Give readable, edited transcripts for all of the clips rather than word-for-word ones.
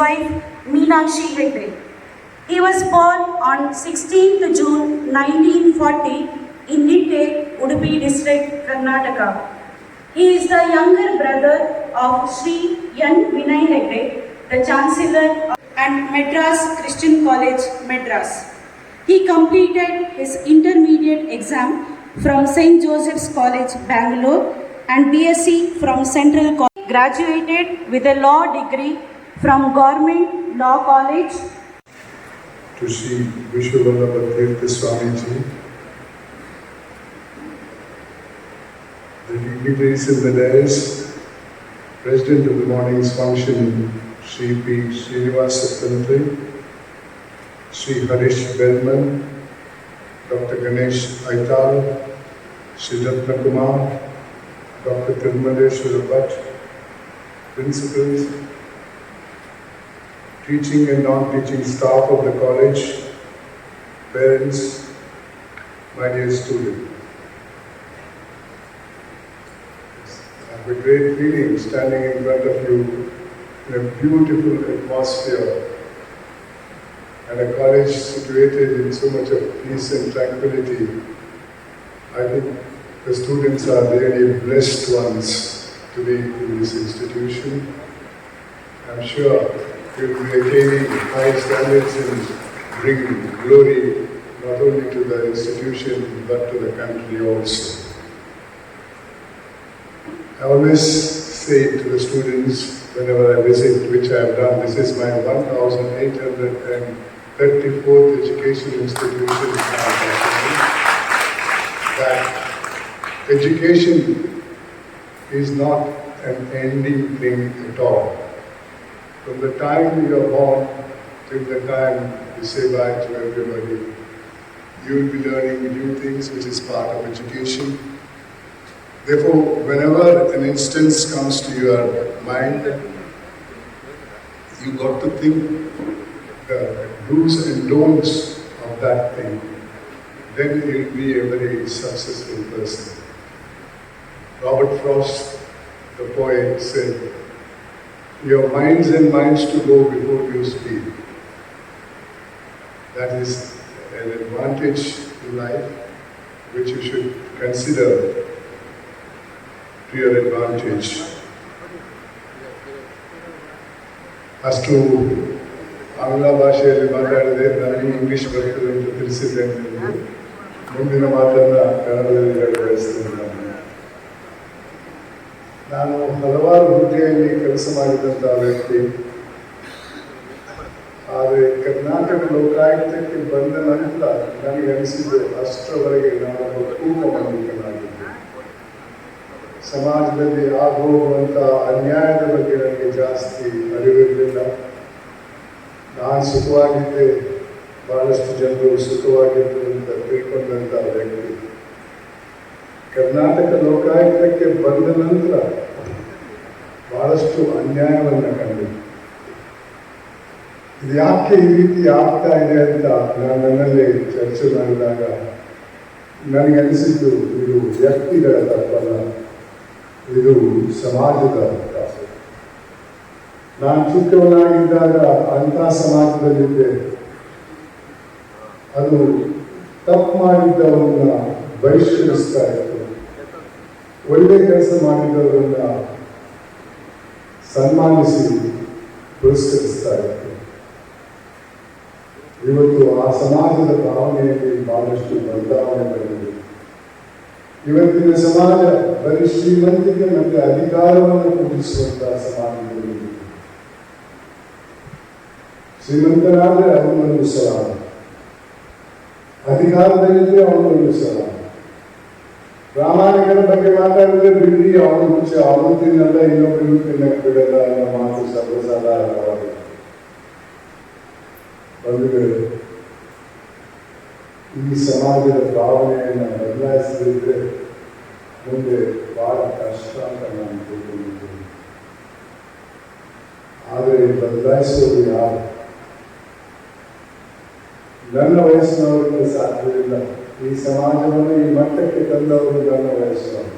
wife Meenakshi Hegde. He was born on 16th June 1940 in Nitte, Udupi district, Karnataka. He is the younger brother of Sri N. Vinay Hegde, the Chancellor and Madras Christian College, Madras. He completed his intermediate exam from St. Joseph's College, Bangalore and BSc from Central College. Graduated with a law degree from Government Law College. To Sri Vishwavallabha Tirtha Swamiji, the dignitaries in the dais, President of the morning's function, Sri P. Srinivasa Tantri, Sri Harish Belman, Dr. Ganesh Aital, Sri Ratna Kumar, Dr. Tirmaleshwara Bhatt, principals, teaching and non-teaching staff of the college, parents, my dear students. I have a great feeling standing in front of you in a beautiful atmosphere and a college situated in so much of peace and tranquility. I think the students are really blessed ones to be in this institution. I'm sure we will be attaining high standards and bring glory not only to the institution but to the country also. I always say to the students whenever I visit, which I have done, this is my 1834th education institution, that education is not an ending thing at all. From the time you are born till the time you say bye to everybody, you will be learning new things, which is part of education. Therefore, whenever an instance comes to your mind, you got to think the do's and don'ts of that thing. Then you will be a very successful person. Robert Frost, the poet, said, "Your minds and minds to go before you speak." That is an advantage in life which you should consider to your advantage. ಅಷ್ಟು ಆಂಗ್ಲ ಭಾಷೆಯಲ್ಲಿ ಮಾತಾಡಿದೆ, ನನಗೆ English ಬರ್ತದೆ ಅಂತ ತಿಳಿಸಿದ್ದೇನೆ. ಮುಂದಿನ ಮಾತನ್ನು ಕನ್ನಡದಲ್ಲಿ ಬಯಸ್ತೇನೆ. ನಾನು ಹಲವಾರು ಹುದ್ದೆಯಲ್ಲಿ ಕೆಲಸ ಮಾಡಿದಂಥ ವ್ಯಕ್ತಿ. ಆದರೆ ಕರ್ನಾಟಕ ಲೋಕಾಯುಕ್ತಕ್ಕೆ ಬಂದ ನಂತರ ನನಗೆ ಅನಿಸಿದ್ದು ಅಷ್ಟರವರೆಗೆ ನಾನು ಕೂಪಮಂಡಿತನಾಗಿದ್ದೆ. ಸಮಾಜದಲ್ಲಿ ಆಗೋಗುವಂಥ ಅನ್ಯಾಯದ ಬಗ್ಗೆ ನನಗೆ ಜಾಸ್ತಿ ಅರಿವಿರಲಿಲ್ಲ. ನಾನು ಸುಖವಾಗಿದ್ದೆ, ಬಹಳಷ್ಟು ಜನರು ಸುಖವಾಗಿದ್ದು ಅಂತ ತಿಳ್ಕೊಂಡಂಥ ವ್ಯಕ್ತಿ. ಕರ್ನಾಟಕ ಲೋಕಾಯುಕ್ತಕ್ಕೆ ಬಂದ ನಂತರ ಬಹಳಷ್ಟು ಅನ್ಯಾಯವನ್ನು ಕಂಡಿದ್ದೆ. ಇದು ಯಾಕೆ ಈ ರೀತಿ ಆಗ್ತಾ ಇದೆ ಅಂತ ನಾನು ನನ್ನಲ್ಲಿ ಚರ್ಚೆ ಮಾಡಿದಾಗ ನನಗೆ ಅನಿಸಿದ್ದು, ಇದು ವ್ಯಕ್ತಿಗಳ ತಪ್ಪಲ್ಲ, ಇದು ಸಮಾಜದ ತಪ್ಪು. ನಾನು ಚಿಕ್ಕವನಾಗಿದ್ದಾಗ ಅಂಥ ಸಮಾಜದಲ್ಲಿದ್ದೆ. ಅದು ತಪ್ಪು ಮಾಡಿದ್ದವನ್ನ ಬಹಿಷ್ಕರಿಸ್ತಾ ಇತ್ತು, ಒಳ್ಳೆ ಕೆಲಸ ಮಾಡಿದವರನ್ನ ಸನ್ಮಾನಿಸಿ ಪುರಸ್ಕರಿಸ್ತಾ ಇತ್ತು. ಇವತ್ತು ಆ ಸಮಾಜದ ಭಾವನೆಯಲ್ಲಿ ಬಹಳಷ್ಟು ಬದಲಾವಣೆ ಬಂದಿದೆ. ಇವತ್ತಿನ ಸಮಾಜ ಬರೀ ಶ್ರೀಮಂತಿಕೆ ಮತ್ತು ಅಧಿಕಾರವನ್ನು ಪೂಜಿಸುವಂತಹ ಸಮಾಜದಲ್ಲಿ ಶ್ರೀಮಂತನಾದರೆ ಅವನೊಂದು ಸಲಾಮ, ಅಧಿಕಾರದಲ್ಲಿದ್ದರೆ ಅವನೊಂದು ಸಲಾಮ. ಪ್ರಾಮಾಣಿಕರ ಬಗ್ಗೆ ಮಾತಾಡಿದ್ರೆ ಬಿಡ್ರಿ, ಅವನು ಮುಂಚೆ ಅವನು ತಿನ್ನಲ್ಲ, ಇನ್ನೊಬ್ಬರಿಗೂ ತಿನ್ನಕ್ಕೆ ಬಿಡಲ್ಲ ಅನ್ನೋ ಮಾತು ಸರ್ವಸಾಧಾರಣವಾಗಿದೆ. ಬಂಧುಗಳೇ, ಈ ಸಮಾಜದ ಭಾವನೆಯನ್ನು ಬದಲಾಯಿಸದಿದ್ದರೆ ಮುಂದೆ ಬಹಳ ಕಷ್ಟ ಅಂತ ನಾನು ತಿಳ್ಕೊಂಡಿದ್ದೇನೆ. ಆದರೆ ಬದಲಾಯಿಸೋದು ಯಾರು? ನನ್ನ ವಯಸ್ಸಿನವರಿಂದ ಸಾಧ್ಯವಿಲ್ಲ. ಈ ಸಮಾಜವನ್ನು ಈ ಮಟ್ಟಕ್ಕೆ ತಂದವರು ನನ್ನ ವಯಸ್ಸಿನವರು.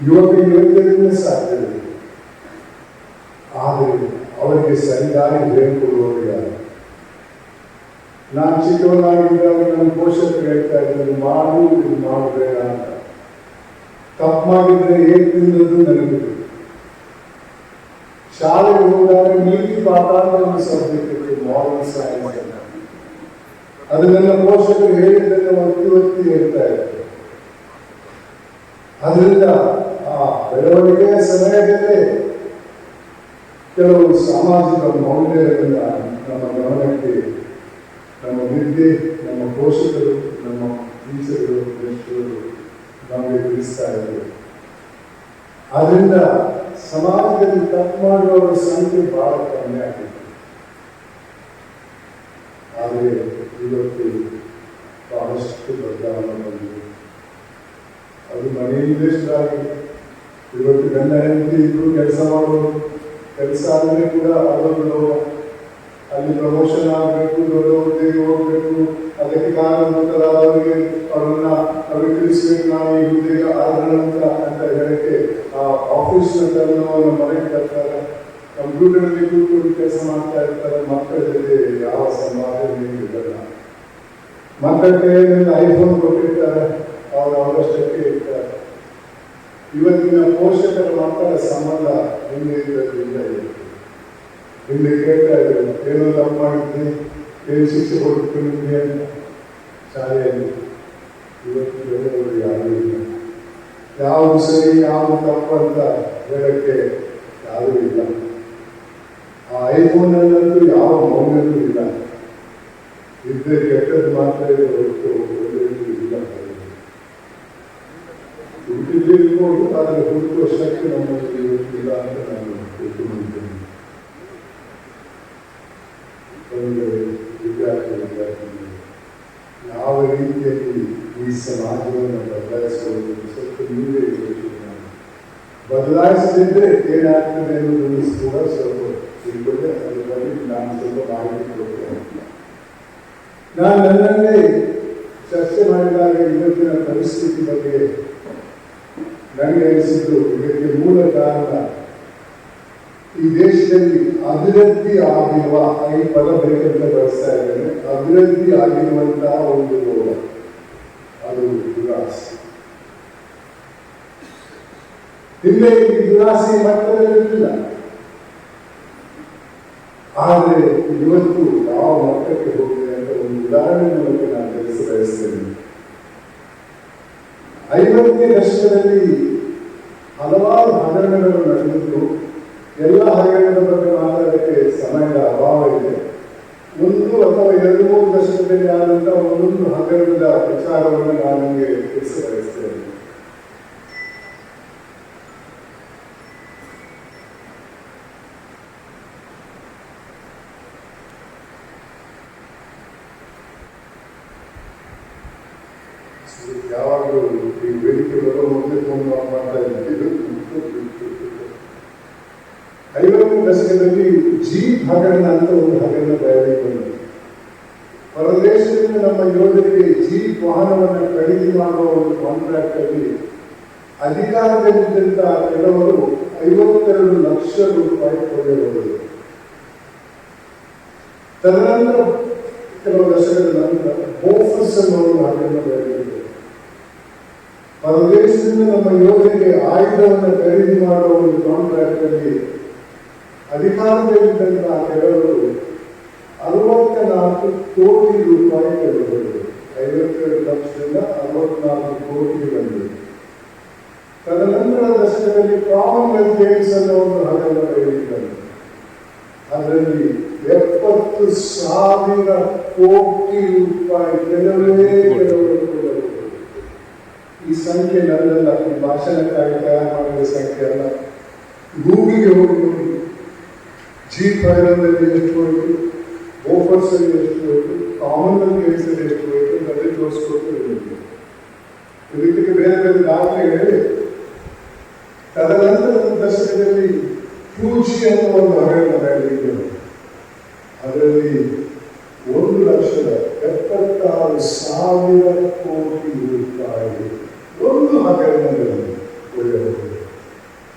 ಯುವಕ ಯುವತಿಯರಿಂದ ಸಾಧ್ಯವಿಲ್ಲ. ಆದರೆ ಅವರಿಗೆ ಸರಿದಾರಿ ಹೇಳಿಕೊಡುವವರು ಯಾರು? ನಾನು ಚಿಕ್ಕವನಾಗಿದ್ದಾಗ ನನ್ನ ಪೋಷಕರು ಹೇಳ್ತಾ ಇದ್ರು, ಇದು ಮಾಡಬೇಡ ಅಂತ. ತಪ್ಪು ಮಾಡಿದ್ರೆ ಹೇಗೆ ತಿನ್ನೋದು ನನಗೆ. ಶಾಲೆಗೆ ಹೋದಾಗ ನೀತಿ ಪಾಠ ಅಂತ ಒಂದು ಸಬ್ಜೆಕ್ಟ್ ಇತ್ತು, ಮಾರಲ್ ಸೈನ್ಸ್ ಅಂತ. ಅದು ನನ್ನ ಪೋಷಕರು ಹೇಳಿದ್ದನ್ನು ಒತ್ತಿ ಹೇಳ್ತಾ ಇದ್ರು. ಅದರಿಂದ ಆ ಬೆಳವಣಿಗೆಯ ಸಮಯದಲ್ಲೇ ಕೆಲವು ಸಾಮಾಜಿಕ ಮೌಲ್ಯಗಳನ್ನ ನಮ್ಮ ಗಮನಕ್ಕೆ ನಮ್ಮ ವಿದ್ಯೆ, ನಮ್ಮ ಪೋಷಕರು, ನಮ್ಮ ಟೀಚರ್ಗಳು, ಲೆಕ್ಚರರು ನಮಗೆ ತಿಳಿಸ್ತಾ ಇದ್ರು. ಆದ್ರಿಂದ ಸಮಾಜದಲ್ಲಿ ತಪ್ಪು ಮಾಡುವವರ ಸಂಖ್ಯೆ ಬಹಳ ಕಮ್ಮಿ ಆಗಿದೆ. ಆದರೆ ಇವತ್ತು ಬಹಳಷ್ಟು ಬದಲಾವಣೆ ಬಂದಿದೆ. ಅದು ಮನೆಯಿಂದಲೇ ಆಗಿದೆ. ಇವತ್ತು ಗಂಡ ಹೆಂಡತಿ ಇಬ್ಬರು ಕೆಲಸ ಮಾಡೋದು, ಕೆಲಸ ಆದರೆ ಕೂಡ ಅದೊಂದು ಅಲ್ಲಿ ಪ್ರಮೋಷನ್ ಆಗಬೇಕು, ದೊಡ್ಡ ಹುದ್ದೆಗೆ ಹೋಗ್ಬೇಕು, ಅದಕ್ಕೆ ಕಾರಣವಂತರಾದವರಿಗೆ ಅವರನ್ನ ಅವ್ರಿಗೆ ತಿಳಿಸ್ಬೇಕು, ನಾವು ಈ ಹುದ್ದೆಗೆ ಆರೋಗ್ಯ ಅಂತ ಹೇಳಕ್ಕೆ ಆ ಆಫೀಸ್ನ ತರುಣವನ್ನು ಮನೆಗೆ ತರ್ತಾರೆ. ಕಂಪ್ಯೂಟರ್ನಲ್ಲಿ ಕೂತ್ಕೊಂಡು ಕೆಲಸ ಮಾಡ್ತಾ ಇರ್ತಾರೆ. ಮಕ್ಕಳ ಜೊತೆ ಯಾವ ಸಂವಾದನೆ ಇರಲ್ಲ. ಮಕ್ಕಳ ಕೈಯಲ್ಲಿ ಐಫೋನ್ ಕೊಟ್ಟಿರ್ತಾರೆ, ಅವರು ಅವರಷ್ಟಕ್ಕೆ ಇರ್ತಾರೆ. ಇವತ್ತಿನ ಪೋಷಕರ ಮಕ್ಕಳ ಸಂಬಂಧ ಹಿಂದೆ ಇದ್ದದ್ರಿಂದ ಹಿಂದೆ ಕೇಳ್ತಾ ಇದ್ರು, ಏನೋ ತಪ್ಪು ಮಾಡಿದ್ವಿ, ಏನು ಶಿಕ್ಷೆ ಕೊಟ್ಟಿದ್ವಿ ಅಂತ ಶಾಲೆಯಲ್ಲಿ. ಇವತ್ತು ಬೆಳೆಯವರು ಯಾರೂ ಇಲ್ಲ. ಯಾವುದು ಸರಿ ಯಾವುದು ತಪ್ಪು ಅಂತ ಹೇಳಕ್ಕೆ ಯಾರೂ ಇಲ್ಲ. ಆ ಐಫೋನಲ್ಲಂತೂ ಯಾವ ಮೌಲ್ಯವೂ ಇಲ್ಲ. ಇದ್ದರೆ ಕೆಟ್ಟದ್ದು ಮಾತ್ರ ಇದೆ ಹೊರತು ಒಳ್ಳೆಯದು ಇಲ್ಲ. ಹುಡುಕಿರ್ಬೋದು, ಆದರೆ ಹುಡುಕುವ ಶಕ್ತಿ ನಮ್ಮಲ್ಲಿ ಇವತ್ತಿಲ್ಲ ಅಂತ ನಾನು ತಿಳ್ಕೊಂಡಿದ್ದೇನೆ. ವಿದ್ಯಾರ್ಥಿಗಳು ಯಾವ ರೀತಿಯಲ್ಲಿ ಈ ಸಮಾಜವನ್ನು ಬದಲಾಯಿಸುವುದು ಸ್ವಲ್ಪ ನೀವೇ ಯೋಚನೆ ಮಾಡಿ. ಬದಲಾಯಿಸದಿದ್ದರೆ ಏನಾಗ್ತದೆ ಅನ್ನೋದನ್ನು ಕೂಡ ಸ್ವಲ್ಪ ತಿಳ್ಕೊಂಡೆ. ಅದರ ಬಗ್ಗೆ ನಾನು ಸ್ವಲ್ಪ ಮಾಹಿತಿ ಕೊಡ್ತೇನೆ. ನಾನು ನನ್ನನ್ನೇ ಚರ್ಚೆ ಮಾಡಿದಾಗ ಇವತ್ತಿನ ಪರಿಸ್ಥಿತಿ ಬಗ್ಗೆ ನನಗೆ ಅನಿಸಿದ್ದು, ಇದಕ್ಕೆ ಮೂಲ ಕಾರಣ ಈ ದೇಶದಲ್ಲಿ ಅಭಿವೃದ್ಧಿ ಆಗಿರುವ, ಈ ಪದ ಬೇಕಂತ ಬಳಸ್ತಾ ಇದ್ದೇನೆ, ಅಭಿವೃದ್ಧಿ ಆಗಿರುವಂತಹ ಒಂದು ರೋಗ, ಅದು ದುರಾಸೆ. ಹಿಂದೆ ಈ ದುರಾಸೆ ಮಟ್ಟದಲ್ಲಿರಲಿಲ್ಲ. ಆದರೆ ಇವತ್ತು ಯಾವ ಮಟ್ಟಕ್ಕೆ ಹೋಗಿದೆ ಅಂತ ಒಂದು ಉದಾಹರಣೆ ಮೂಲಕ ನಾನು ತಿಳಿಸ ಬಯಸ್ತೇನೆ. 50ನೇ ದಶಕದಲ್ಲಿ ಹಲವಾರು ಹಗರಣಗಳು ನಡೆದಿದ್ದು, ಎಲ್ಲ ಹಗರಣದ ಬಗ್ಗೆ ಮಾತಾಡಕ್ಕೆ ಸಮಯದ ಅಭಾವ ಇದೆ. 1 ಅಥವಾ 2-3 ದಶಕದಲ್ಲಿ ಆದಂತಹ ಒಂದೊಂದು ಹಗರಣದ ವಿಚಾರವನ್ನು ನಾನು ನಿಮಗೆ ತಿಳಿಸ ಬಯಸ್ತೇನೆ. ಯಾವಾಗಲೂ ಈ ವೇದಿಕೆ ಬರೋ ಮುಂದೆ ಫೋನ್ ಮಾಡ್ತಾ ಇದ್ದು, 50ನೇ ದಶಕದಲ್ಲಿ ಜೀಪ್ ಹಗರಣ ಅಂತ ಒಂದು ಹಗರಣ ತಯಾರಿ ಬಂದಿದೆ. ಹೊರದೇಶದಿಂದ ನಮ್ಮ ಯೋಧರಿಗೆ ಜೀಪ್ ವಾಹನವನ್ನು ಖರೀದಿ ಮಾಡುವ ಒಂದು ಕಾಂಟ್ರಾಕ್ಟ್ ಅಲ್ಲಿ ಅಧಿಕಾರದಲ್ಲಿದ್ದಂತ ಕೆಲವರು 52 ಲಕ್ಷ ರೂಪಾಯಿ ಕೊಳ್ಳಬಹುದು. ತದನಂತರ ಕೆಲವು ದಶಕದ ನಂತರ ಬೋಫರ್ಸ್ ಅನ್ನೋರು ಹಗರಣ ತಯಾರಿಸಿದರು. ಹೊರದೇಶದಿಂದ ನಮ್ಮ ಯೋಧರಿಗೆ ಆಯುಧವನ್ನು ಖರೀದಿ ಮಾಡುವ ಒಂದು ಕಾಂಟ್ರಾಕ್ಟ್ ಅಲ್ಲಿ ಅಧಿಕಾರದಲ್ಲಿದ್ದಂತಹ ಕೆಲವರು 64 ಕೋಟಿ ರೂಪಾಯಿ ಕಳೆದುಕೊಂಡರು. 52 ಲಕ್ಷದಿಂದ 64 ಕೋಟಿ ಬಂದರು. ತದನಂತರ ದಶಕದಲ್ಲಿ ಕಾಮನ್ವೆಲ್ತ್ ಗೇಮ್ಸ್ ಅನ್ನೋ ಒಂದು ಹಗರಣ ನಡೆಯುತ್ತದೆ. ಅದರಲ್ಲಿ 70,000 ಕೋಟಿ ರೂಪಾಯಿ ಕೆಲವರು. ಈ ಸಂಖ್ಯೆ ನನ್ನಲ್ಲ, ಈ ಭಾಷಣಕ್ಕಾಗಿ ತಯಾರು ಮಾಡಿದ ಸಂಖ್ಯೆ ಅಲ್ಲ. ಗೂಗಿಗೆ ಹೋಗಿ ನೋಡಿ, ಜೀಪ್ ಹಗರಣದಲ್ಲಿ ಎಷ್ಟು ಹೋಯಿತು, ಬೋಫರ್ಸ್ ಅಲ್ಲಿ ಎಷ್ಟು ಹೋಯಿತು, ಕಾಮನ್ವೆಲ್ತ್ ಗೇಮ್ಸ್ ಅಲ್ಲಿ ಎಷ್ಟು ಹೋಯಿತು, ಅದೇ ತೋರಿಸ್ಕೊಟ್ಟು ಇದಕ್ಕೆ ಬೇರೆ ಬೇರೆ ದಾಖಲೆಗಳಿವೆ. ತದನಂತರ ದಶಕದಲ್ಲಿ 2G ಅನ್ನೋ ಒಂದು ಹಗರಣ ನಡೆದಿದೆ. ಅದರಲ್ಲಿ 1,76,000 ಕೋಟಿ ರೂಪಾಯಿ ಒಂದು ಹಗರಣದಲ್ಲಿ ಒಳ್ಳೆಯದು.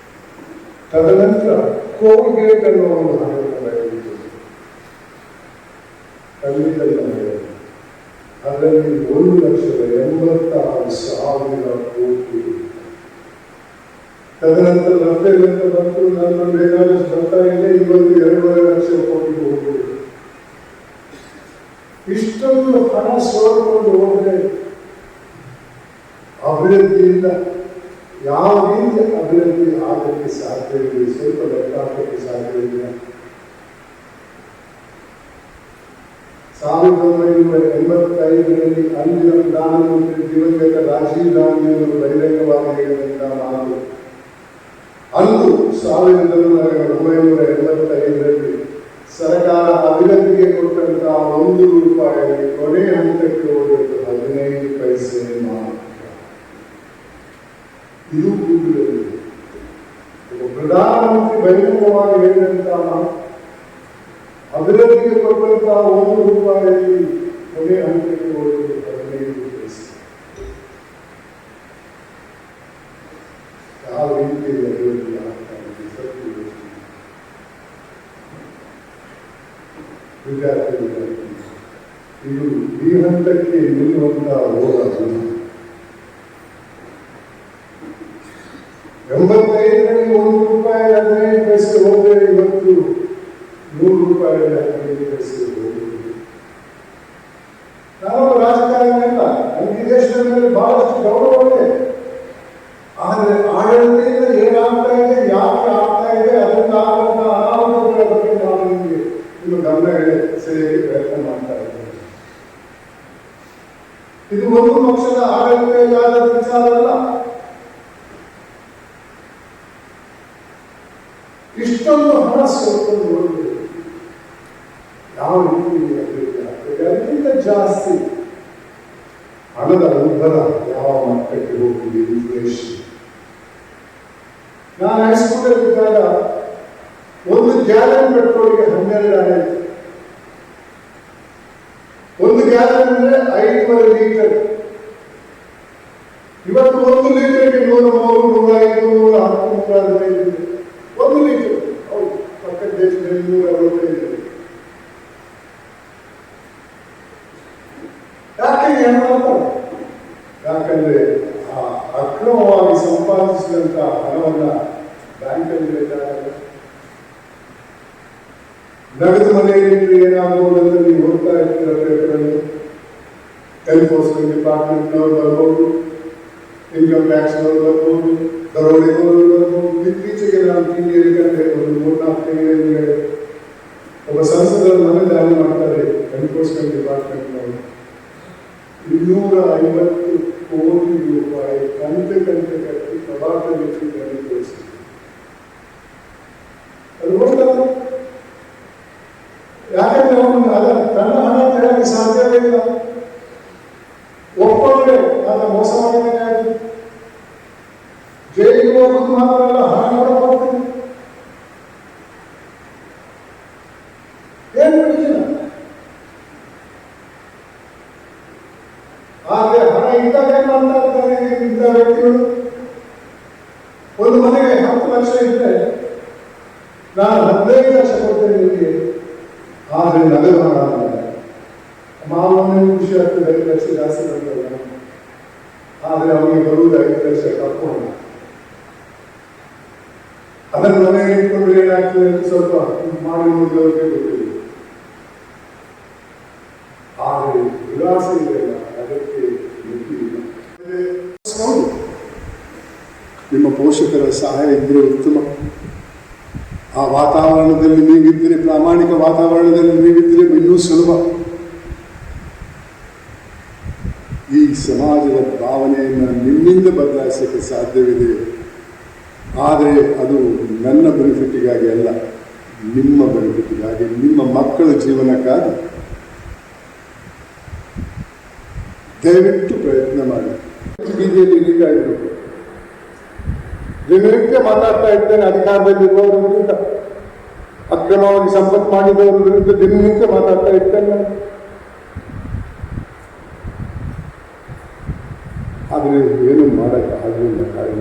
ತದನಂತರ ಕೋಲ್ಗೇಟ್ ಅನ್ನೋ ಒಂದು ಹಾಡನ್ನು ಬರೆದಿತ್ತು, ಕಲ್ಲಿದ್ದಲು ಮನೆಯಲ್ಲಿ. ಅದರಲ್ಲಿ 1,86,000 ಕೋಟಿ. ತದನಂತರ ರಫೇಲ್ ಅಂತ ಬಂತು, ನನ್ನ ಬೇಕಾದಷ್ಟು ಬರ್ತಾ ಇದೆ, ಇವತ್ತು 2.5 ಲಕ್ಷ ಕೋಟಿ ಹೋಗಿದೆ. ಇಷ್ಟೊಂದು ಹಣ ಸೋರ್ಕೊಂಡು ಹೋದರೆ ಅಭಿವೃದ್ಧಿಯಿಂದ ಯಾವ ರೀತಿ ಅಭಿವೃದ್ಧಿ ಆಗಕ್ಕೆ ಸಾಧ್ಯವಿದೆ? ಸ್ವಲ್ಪ ಲೆಕ್ಕ ಹಾಕಕ್ಕೆ ಸಾಧ್ಯವಿದೆ. 1985ರಲ್ಲಿ ಅಂದಿನ ಪ್ರಧಾನಮಂತ್ರಿ ದಿವಂಗತ ರಾಜೀವ್ ಗಾಂಧಿಯವರು ಬಹಿರಂಗವಾಗಿ ಹೇಳಿದಂತ ಮಾತು, ಅಂದು 1985ರಲ್ಲಿ ಸರ್ಕಾರ ಅಭಿವೃದ್ಧಿಗೆ ಕೊಟ್ಟಂತಹ 1 ರೂಪಾಯಿ ಕೊನೆ ಹಂತಕ್ಕೆ ಹೋದದ್ದು 15 ಪೈಸೆ ಮಾತ್ರ. ಇದು ಕೂಡಲೇ ಪ್ರಧಾನಮಂತ್ರಿ ಬಹಿರಂಗವಾಗಿ ಹೇಳಿದಂತಹ ಅಭಿವೃದ್ಧಿಗೆ ಕೊಟ್ಟಂತಹ 1 ರೂಪಾಯಿ ಕೊನೆ ಹಂತಕ್ಕೆ ಹೋದದ್ದು 15 ಪೈಸೆ. ಯಾವ ರೀತಿಯಲ್ಲಿ ಅಭಿವೃದ್ಧಿ ಆಗ್ತಾ ಇದೆ ಸತ್ಯ ಯೋಚನೆ. ವಿದ್ಯಾರ್ಥಿಗಳು ಇದು ಈ ಹಂತಕ್ಕೆ ನಿಲ್ಲುವಂತಹ ಹೋರಾಟ. 85ರಲ್ಲಿ 1 ರೂಪಾಯಿ 15 ಪೈಸೆ ಹೋದರೆ ಇವತ್ತು 100 ರೂಪಾಯಿ 15 ಪೈಸೆ ಹೋಗುವುದು. ನಾವು ರಾಜಕಾರಣ ಇಲ್ಲ, ನಮಗೆ ದೇಶದ ಮೇಲೆ ಬಹಳಷ್ಟು ಗೌರವ ಇದೆ. ಆದರೆ ಆಡಳಿತದಿಂದ ಏನಾಗ್ತಾ ಇದೆ, ಯಾಕೆ ಆಗ್ತಾ ಇದೆ, ಅದರಿಂದ ಆಗುವಂತ ಅನಾಹುತಗಳ ಬಗ್ಗೆ ನಾವು ನಿಮಗೆ ನಿಮ್ಮ ಗಮನ ಸೆಳೆಯಲು ಪ್ರಯತ್ನ ಮಾಡ್ತಾ ಇದ್ದೇವೆ. ಇದು ಒಂದು ಪಕ್ಷದ ಆಡಳಿತದ ವಿಚಾರ ಅಲ್ಲ. ಇಷ್ಟೊಂದು ಹಣ ಸೋರ್ಕೊಂಡು ಹೋಗಿದೆ, ಯಾವ ರೀತಿ ಅಭಿವೃದ್ಧಿ ಆಗ್ತದೆ? ಅದಕ್ಕಿಂತ ಜಾಸ್ತಿ ಹಣದ ಉಬ್ಬರ ಯಾವ ಮಟ್ಟಕ್ಕೆ ಹೋಗಿದೆ, ಇನ್ಫ್ಲೇಷನ್. ನಾನು ಹೈಸ್ಕೂಲಲ್ಲಿ ಇದ್ದಾಗ 1 ಗ್ಯಾಲನ್ ಪೆಟ್ರೋಲ್ಗೆ 12 ಆಣೆ ಇತ್ತು. 1 ಗ್ಯಾಲನ್ ಅಂದ್ರೆ 5.5 ಲೀಟರ್. ಇವತ್ತು 1 ಲೀಟರ್ಗೆ 103, 105, 110, 1 ಲೀಟರ್. ಹೌದು, ಪಕ್ಕದ ದೇಶದಲ್ಲಿ 165. ಯಾಕೆ ಯಾಕಂದ್ರೆ ಆ ಅಕ್ರಮವಾಗಿ ಸಂಪಾದಿಸಿದಂತ ಹಣವನ್ನ ಬ್ಯಾಂಕಲ್ಲಿ ಬೇಕಾಗಲ್ಲ. ನಗದು ಮನೆಯಲ್ಲಿ ಏನಾಗಬಹುದು ಅಂತ ನೀವು ಓದ್ತಾ ಇರ್ತೀರ ಪೇಪರಲ್ಲಿ. ಎನ್ಫೋರ್ಸ್ಮೆಂಟ್ ಡಿಪಾರ್ಟ್ಮೆಂಟ್ನವ್ರು ಬರ್ಬೋದು, ಇನ್ಕಮ್ ಟ್ಯಾಕ್ಸ್ನವ್ರು ಬರ್ಬೋದು, ದರೋಡೆಗಳು ಬರ್ಬೋದು. ಇತ್ತೀಚೆಗೆ ನಾನು ಟಿವಿಯಲ್ಲಿ ಕಂಡೆ, ಒಂದು 3-4 ತಿಂಗಳಿಂದ ಒಬ್ಬ ಸಂಸದರ ಮನೆ ದಾಳಿ ಮಾಡ್ತಾರೆ ಎನ್ಫೋರ್ಸ್ಮೆಂಟ್ ಡಿಪಾರ್ಟ್ಮೆಂಟ್ನವರು. 250 ಕೋಟಿ ರೂಪಾಯಿ ಕಂತೆ ಕಟ್ಟಿ ಪ್ರಭಾಕರ್ ತೋರಿಸಿದ್ರು. ಅದು ಹೋಗ್ತಾರೆ. ಯಾಕಂದ್ರೆ ಅವನು ತನ್ನ ಹಣ ತೆರಕ್ಕೆ ಸಾಧ್ಯವೇ ಇಲ್ಲ. ಒಪ್ಪಂದ್ರೆ ಆತ ಮೋಸ ಮಾಡಿದ್ದೇನೆ ಆಯ್ತು. ಜೈಲಿಗೆ ಹೋಗೋದು ಮಾತ್ರ ಅಲ್ಲ, ಹಣ ಕೂಡ ಹೋಗ್ತದೆ. ಏನು ಪ್ರಯೋಜನ? ಆದ್ರೆ ಹಣ ಇದ್ದಾಗ ಮಾಡ್ತಾ ಇರ್ತಾರೆ ಇಂಥ ವ್ಯಕ್ತಿಗಳು. ಒಂದು ಮನೆಗೆ 10 ಲಕ್ಷ ಇದ್ರೆ ನಾನು 15 ಲಕ್ಷ ಕೊಡ್ತೇನೆ ನಿಮಗೆ, ಆದ್ರೆ ನಗದು ಹಣ ಅಂದರೆ ಮಾವನೇ ಖುಷಿ ಆಗ್ತದೆ. 5 ಲಕ್ಷ ಜಾಸ್ತಿ ಬರ್ತಲ್ಲ, ಆದ್ರೆ ಅವನಿಗೆ ಬರುವುದು 5 ಲಕ್ಷ ಕಪ್ಪು ಹಣ. ಅದನ್ನು ಮನೆಗೆ ಇಟ್ಕೊಂಡು ಏನಾಗ್ತದೆ ಅಂತ ಸ್ವಲ್ಪ ಮಾಡಿ ನೋಡಿದವರಿಗೆ ಗೊತ್ತಿಲ್ಲ. ಆದರೆ ವಿಳಾಸ ಇದೆಯಲ್ಲ, ಅದಕ್ಕೆ ಮಿತಿಯಿಲ್ಲ. ನಿಮ್ಮ ಪೋಷಕರ ಸಹಾಯ ಇದ್ದರೆ ಉತ್ತಮ. ಆ ವಾತಾವರಣದಲ್ಲಿ ನೀವಿದ್ದರೆ, ಪ್ರಾಮಾಣಿಕ ವಾತಾವರಣದಲ್ಲಿ ನೀವಿದ್ದರೆ ಇನ್ನೂ ಸುಲಭ. ಈ ಸಮಾಜದ ಭಾವನೆಯನ್ನು ನಿಮ್ಮಿಂದ ಬದಲಾಯಿಸಲಿಕ್ಕೆ ಸಾಧ್ಯವಿದೆ. ಆದರೆ ಅದು ನನ್ನ ಬೆನಿಫಿಟ್ಗಾಗಿ ಅಲ್ಲ, ನಿಮ್ಮ ಬೆನಿಫಿಟ್ಗಾಗಿ, ನಿಮ್ಮ ಮಕ್ಕಳ ಜೀವನಕ್ಕಾಗಿ. ದಯವಿಟ್ಟು ಪ್ರಯತ್ನ ಮಾಡಿ. ಬೀದಿಯಲ್ಲಿ ಇರಿತಾ ಇದ್ರು, ದಿನನಿತ್ಯ ಮಾತಾಡ್ತಾ ಇದ್ದೇನೆ. ಅಧಿಕಾರದಲ್ಲಿರುವವರ ವಿರುದ್ಧ, ಅಕ್ರಮವಾಗಿ ಸಂಪತ್ತು ಮಾಡಿದವರ ವಿರುದ್ಧ ದಿನನಿತ್ಯ ಮಾತಾಡ್ತಾ ಇರ್ತೇನೆ. ಆದರೆ ಏನು ಮಾಡಕ್ಕೆ ಆಗಲಿಲ್ಲ. ಕಾರಣ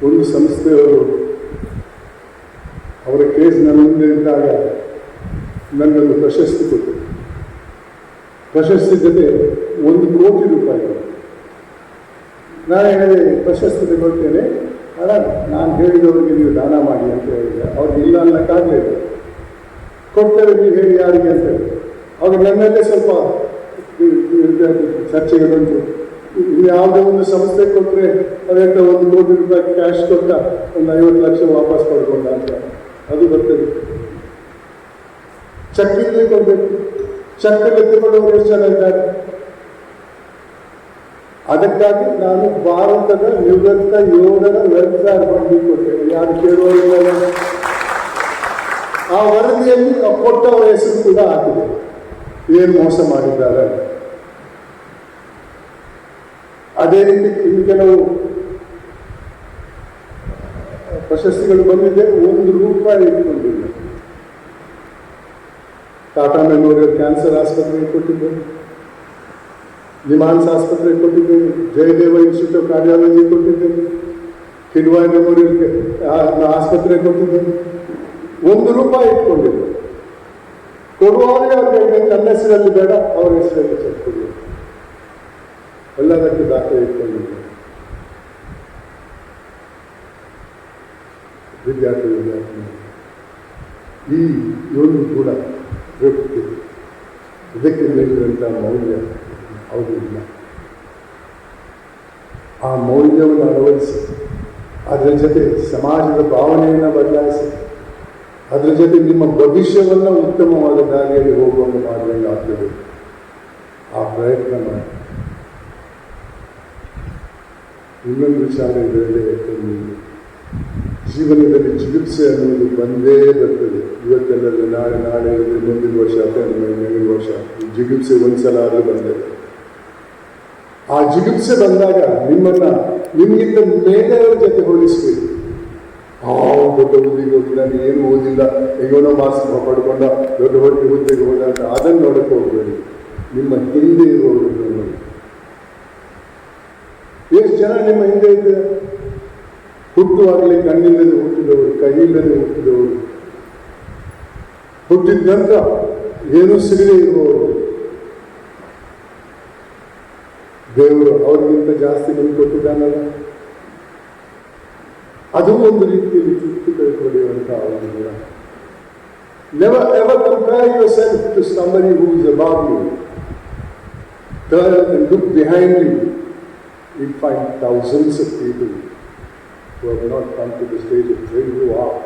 ಒಂದು ಸಂಸ್ಥೆಯವರು ಅವರ ಕೇಸ್ ನನ್ನ ಮುಂದೆ ಇದ್ದಾಗ ನನಗೊಂದು ಪ್ರಶಸ್ತಿ ಕೊಟ್ಟರು. ಪ್ರಶಸ್ತಿ ಜೊತೆ 1 ಕೋಟಿ ರೂಪಾಯಿ. ನಾನು ಹೇಳಿದೆ, ಪ್ರಶಸ್ತಿ ತಗೊಳ್ತೇನೆ, ಅಲ್ಲ ನಾನು ಹೇಳಿದವರಿಗೆ ನೀವು ದಾನ ಮಾಡಿ ಅಂತ ಹೇಳಿದೆ. ಅವ್ರಿಗೆ ಇಲ್ಲ ಅನ್ನಕ್ಕಾಗಲಿಲ್ಲ. ಕೊಡ್ತೇವೆ, ನೀವು ಹೇಳಿ ಯಾರಿಗೆ ಅಂತ ಹೇಳಿ. ಅವಾಗ ನನ್ನಲ್ಲೇ ಸ್ವಲ್ಪ ಚರ್ಚೆಗಳುಂಟು. ಯಾವುದೇ ಒಂದು ಸಂಸ್ಥೆ ಕೊಟ್ಟರೆ ಅದಕ್ಕೆ 1 ಕೋಟಿ ರೂಪಾಯಿ ಕ್ಯಾಶ್ ಕೊಟ್ಟ ಒಂದು 50 ಲಕ್ಷ ವಾಪಸ್ ಕೊಡ್ಕೊಂಡ ಅಂತ ಅದು ಬರ್ತದೆ. ಚಕ್ಕಿದ್ರೆ ಕೊಡಬೇಕು. ಚಕ್ಕಲ್ಲಿ ತಗೊಳ್ಳೋರು ಎಷ್ಟು ಜನ ಇದ್ದಾರೆ? ಅದಕ್ಕಾಗಿ ನಾನು ಭಾರತದ ನಿವೃತ್ತ ಯೋಧರ ವೆಲ್ಫೇರ್ ಫಂಡ್ ಕೊಟ್ಟೇನೆ. ಯಾರು ಕೇಳುವವರಿಲ್ಲ. ಆ ವರದಿಯಲ್ಲಿ ಕೊಟ್ಟವರ ಹೆಸರು ಕೂಡ ಹಾಕಿದೆ, ಏನು ಮೋಸ ಮಾಡಿದ್ದಾರೆ. ಅದೇ ರೀತಿ ಇನ್ನು ಕೆಲವು ಪ್ರಶಸ್ತಿಗಳು ಬಂದಿದೆ, 1 ರೂಪಾಯಿ ಇಟ್ಕೊಂಡಿಲ್ಲ. ಟಾಟಾ ಮೆಮೋರಿಯಲ್ ಕ್ಯಾನ್ಸರ್ ಆಸ್ಪತ್ರೆಗೆ ಕೊಟ್ಟಿದ್ದೇನೆ, ನಿಮಾನ್ಸ್ ಆಸ್ಪತ್ರೆಗೆ ಕೊಟ್ಟಿದ್ದೇನೆ, ಜಯದೇವ ಇನ್ಸ್ಟಿಟ್ಯೂಟ್ ಆಫ್ ಕಾರ್ಡಿಯಾಲಜಿ ಕೊಟ್ಟಿದ್ದೇನೆ, ಕಿಡ್ವಾಯ್ ಮೆಮೋರಿಯಲ್ ಆಸ್ಪತ್ರೆಗೆ ಕೊಟ್ಟಿದ್ದೇನೆ. 1 ರೂಪಾಯಿ ಇಟ್ಕೊಂಡಿಲ್ಲ. ಕೊಡುವಾಗ ಅವ್ರಿಗೆ ನನ್ನ ಹೆಸರಲ್ಲಿ ಬೇಡ, ಅವರ ಹೆಸರಲ್ಲಿ ಚೆಕ್ ಕೊಡಿ. ಎಲ್ಲದಕ್ಕೆ ದಾಖಲೆ ಇಟ್ಕೊಂಡಿದ್ದೆ. ವಿದ್ಯಾರ್ಥಿ ಈ ಒಂದು ಕೂಡ ತೃಪ್ತಿ, ಇದಕ್ಕೆ ನೀಡಿದಂಥ ಮೌಲ್ಯ ಅವರಿಲ್ಲ. ಆ ಮೌಲ್ಯವನ್ನು ಅಳವಡಿಸಿ, ಅದರ ಜೊತೆ ಸಮಾಜದ ಭಾವನೆಯನ್ನು ಬದಲಾಯಿಸಿ, ಅದರ ಜೊತೆ ನಿಮ್ಮ ಭವಿಷ್ಯವನ್ನು ಉತ್ತಮವಾದ ದಾರಿಯಲ್ಲಿ ಹೋಗುವಂತೆ ಮಾಡುವಂಗೆ ಆಗ್ತದೆ. ಆ ಪ್ರಯತ್ನ ಮಾಡಿ. ಇನ್ನೊಂದು ವಿಚಾರ ಇದರಲ್ಲಿ ಜೀವನದಲ್ಲಿ ಜಿಗುಪ್ಸೆ ಅನ್ನೋದು ಬಂದೇ ಬರ್ತದೆ. ಇವತ್ತೆಲ್ಲರೂ ನಾಳೆ ಮುಂದಿನ ವರ್ಷ ಅಥವಾ ಮುಂದಿನ ವರ್ಷ ಈ ಜಿಗುಪ್ಸೆ ಒಂದ್ಸಲ ಆದರೂ ಬಂದಿದೆ. ಆ ಜಿಗುಪ್ಸೆ ಬಂದಾಗ ನಿಮಗಿಂತ ಮೇಲೆಯವರ ಜೊತೆ ಹೋಲಿಸ್ಬೇಕು. ದೊಡ್ಡ ಹುದ್ದೆಗೆ ಹೋಗಿದ್ದಾನೆ, ಏನು ಓದಿಲ್ಲ, ಹೇಗೋನೋ ಮಾರ್ಕ್ಸ್ ಪಡ್ಕೊಂಡ, ದೊಡ್ಡ ಹುದ್ದೆಗೆ ಹೋದ ಅಂತ ಅದನ್ನು ನೋಡಕ್ಕೆ ಹೋಗ್ಬೇಡಿ. ನಿಮ್ಮ ಹಿಂದೆ ಇರುವವರು ನೋಡಿ. ಎಷ್ಟು ಜನ ನಿಮ್ಮ ಹಿಂದೆ ಇದ್ದಾರೆ? ಹುಟ್ಟುವಾಗಲೇ ಕಣ್ಣಿಲ್ಲದೆ ಹುಟ್ಟಿದವರು, ಕೈಯಿಲ್ಲದೆ ಹುಟ್ಟಿದವರು, ಹುಟ್ಟಿದ ನಂತರ ಏನೂ ಸಿಗದೆ ಇರುವವರು. ದೇವರು ಅವ್ರಿಗಿಂತ ಜಾಸ್ತಿ ನಿಮ್ಗೆ ಕೊಟ್ಟಿದ್ದಾನಲ್ಲ, ಅದು ಒಂದು ರೀತಿಯಲ್ಲಿ ತೃಪ್ತಿ ಪಡೆಯುವಂತಹ ಒಂದು ಗುಣ. Never ever compare yourself to somebody who is above you. Turn and look behind you. You'll find thousands of people who have not come to the stage of where you are.